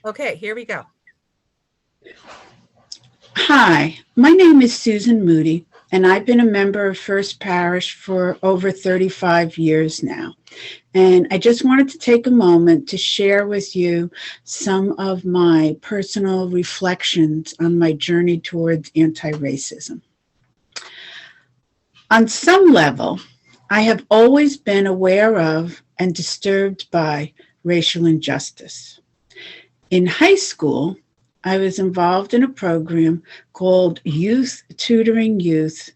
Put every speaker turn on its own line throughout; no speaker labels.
Okay, here we go.
Hi, my name is Susan Moody, and I've been a member of First Parish for over 35 years now. And I just wanted to take a moment to share with you some of my personal reflections on my journey towards anti racism. On some level, I have always been aware of and disturbed by racial injustice. In high school, I was involved in a program called Youth Tutoring Youth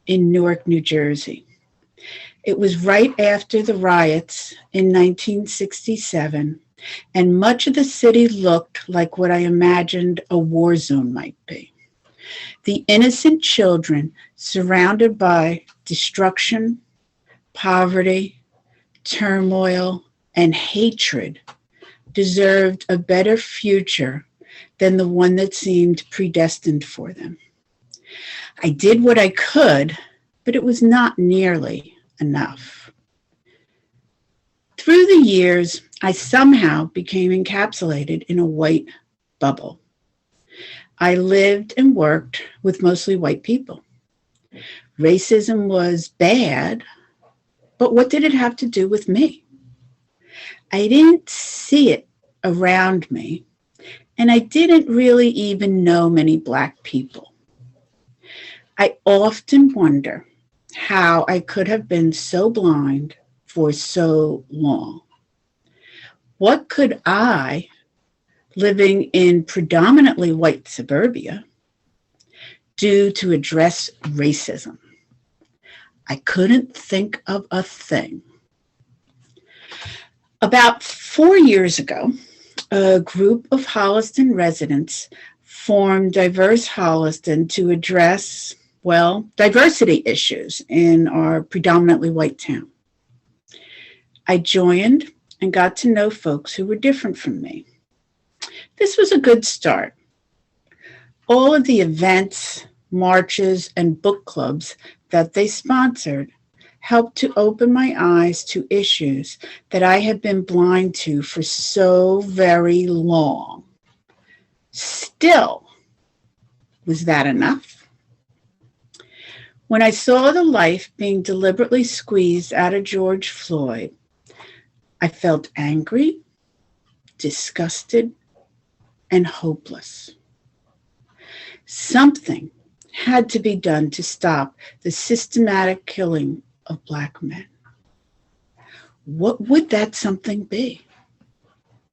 in Newark, New Jersey. It was right after the riots in 1967, and much of the city looked like what I imagined a war zone might be. The innocent children surrounded by destruction, poverty, turmoil, and hatred deserved a better future than the one that seemed predestined for them. I did what I could, but it was not nearly enough. Through the years, I somehow became encapsulated in a white bubble. I lived and worked with mostly white people. Racism was bad, but what did it have to do with me? I didn't see it around me, and I didn't really even know many Black people. I often wonder how I could have been so blind for so long. What could I, living in predominantly white suburbia, do to address racism? I couldn't think of a thing. About 4 years ago, a group of Holliston residents formed Diverse Holliston to address, diversity issues in our predominantly white town. I joined and got to know folks who were different from me. This was a good start. All of the events, marches, and book clubs that they sponsored helped to open my eyes to issues that I had been blind to for so very long. Still, was that enough? When I saw the life being deliberately squeezed out of George Floyd, I felt angry, disgusted, and hopeless. Something had to be done to stop the systematic killing of Black men. What would that something be?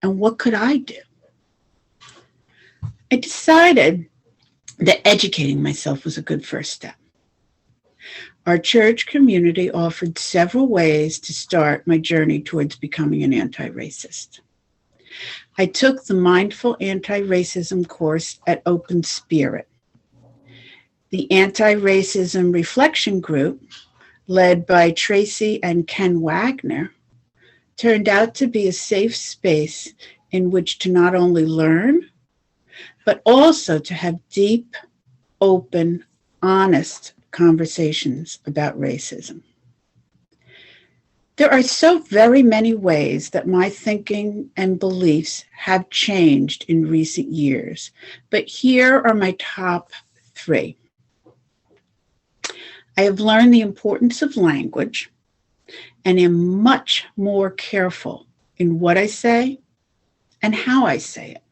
And what could I do? I decided that educating myself was a good first step. Our church community offered several ways to start my journey towards becoming an anti-racist. I took the Mindful Anti-Racism course at Open Spirit. The Anti-Racism Reflection Group, led by Tracy and Ken Wagner, turned out to be a safe space in which to not only learn, but also to have deep, open, honest conversations about racism. There are so very many ways that my thinking and beliefs have changed in recent years, but here are my top 3. I have learned the importance of language and am much more careful in what I say and how I say it.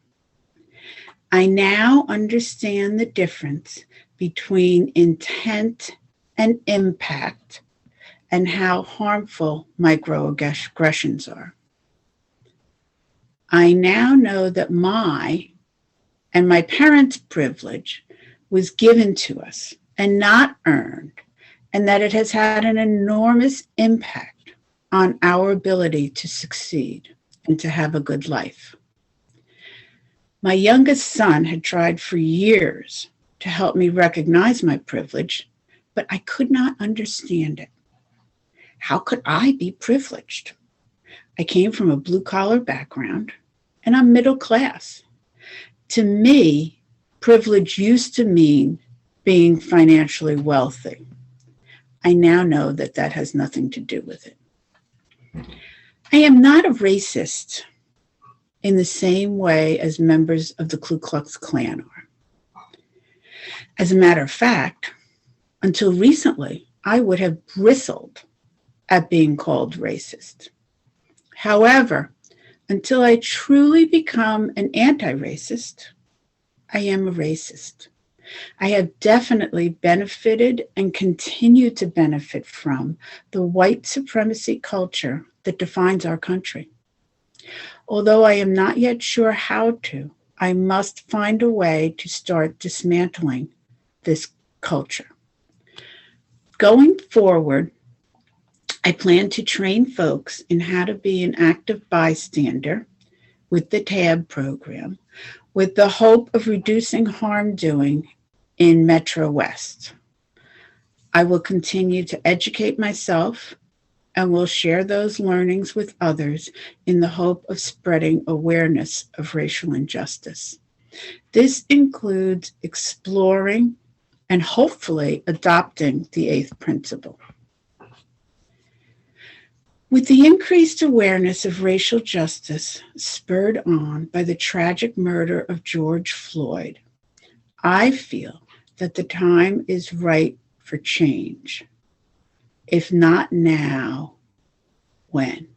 I now understand the difference between intent and impact and how harmful microaggressions are. I now know that my and my parents' privilege was given to us and not earned, and that it has had an enormous impact on our ability to succeed and to have a good life. My youngest son had tried for years to help me recognize my privilege, but I could not understand it. How could I be privileged? I came from a blue-collar background, and I'm middle class. To me, privilege used to mean being financially wealthy. I now know that that has nothing to do with it. I am not a racist. in the same way as members of the Ku Klux Klan are. As a matter of fact, until recently, I would have bristled at being called racist. However, until I truly become an anti-racist, I am a racist. I have definitely benefited and continue to benefit from the white supremacy culture that defines our country. Although I am not yet sure how to, I must find a way to start dismantling this culture. Going forward, I plan to train folks in how to be an active bystander with the TAB program, with the hope of reducing harm doing in Metro West. I will continue to educate myself and will share those learnings with others in the hope of spreading awareness of racial injustice. This includes exploring and hopefully adopting the eighth principle. With the increased awareness of racial justice spurred on by the tragic murder of George Floyd, I feel that the time is right for change. If not now, when?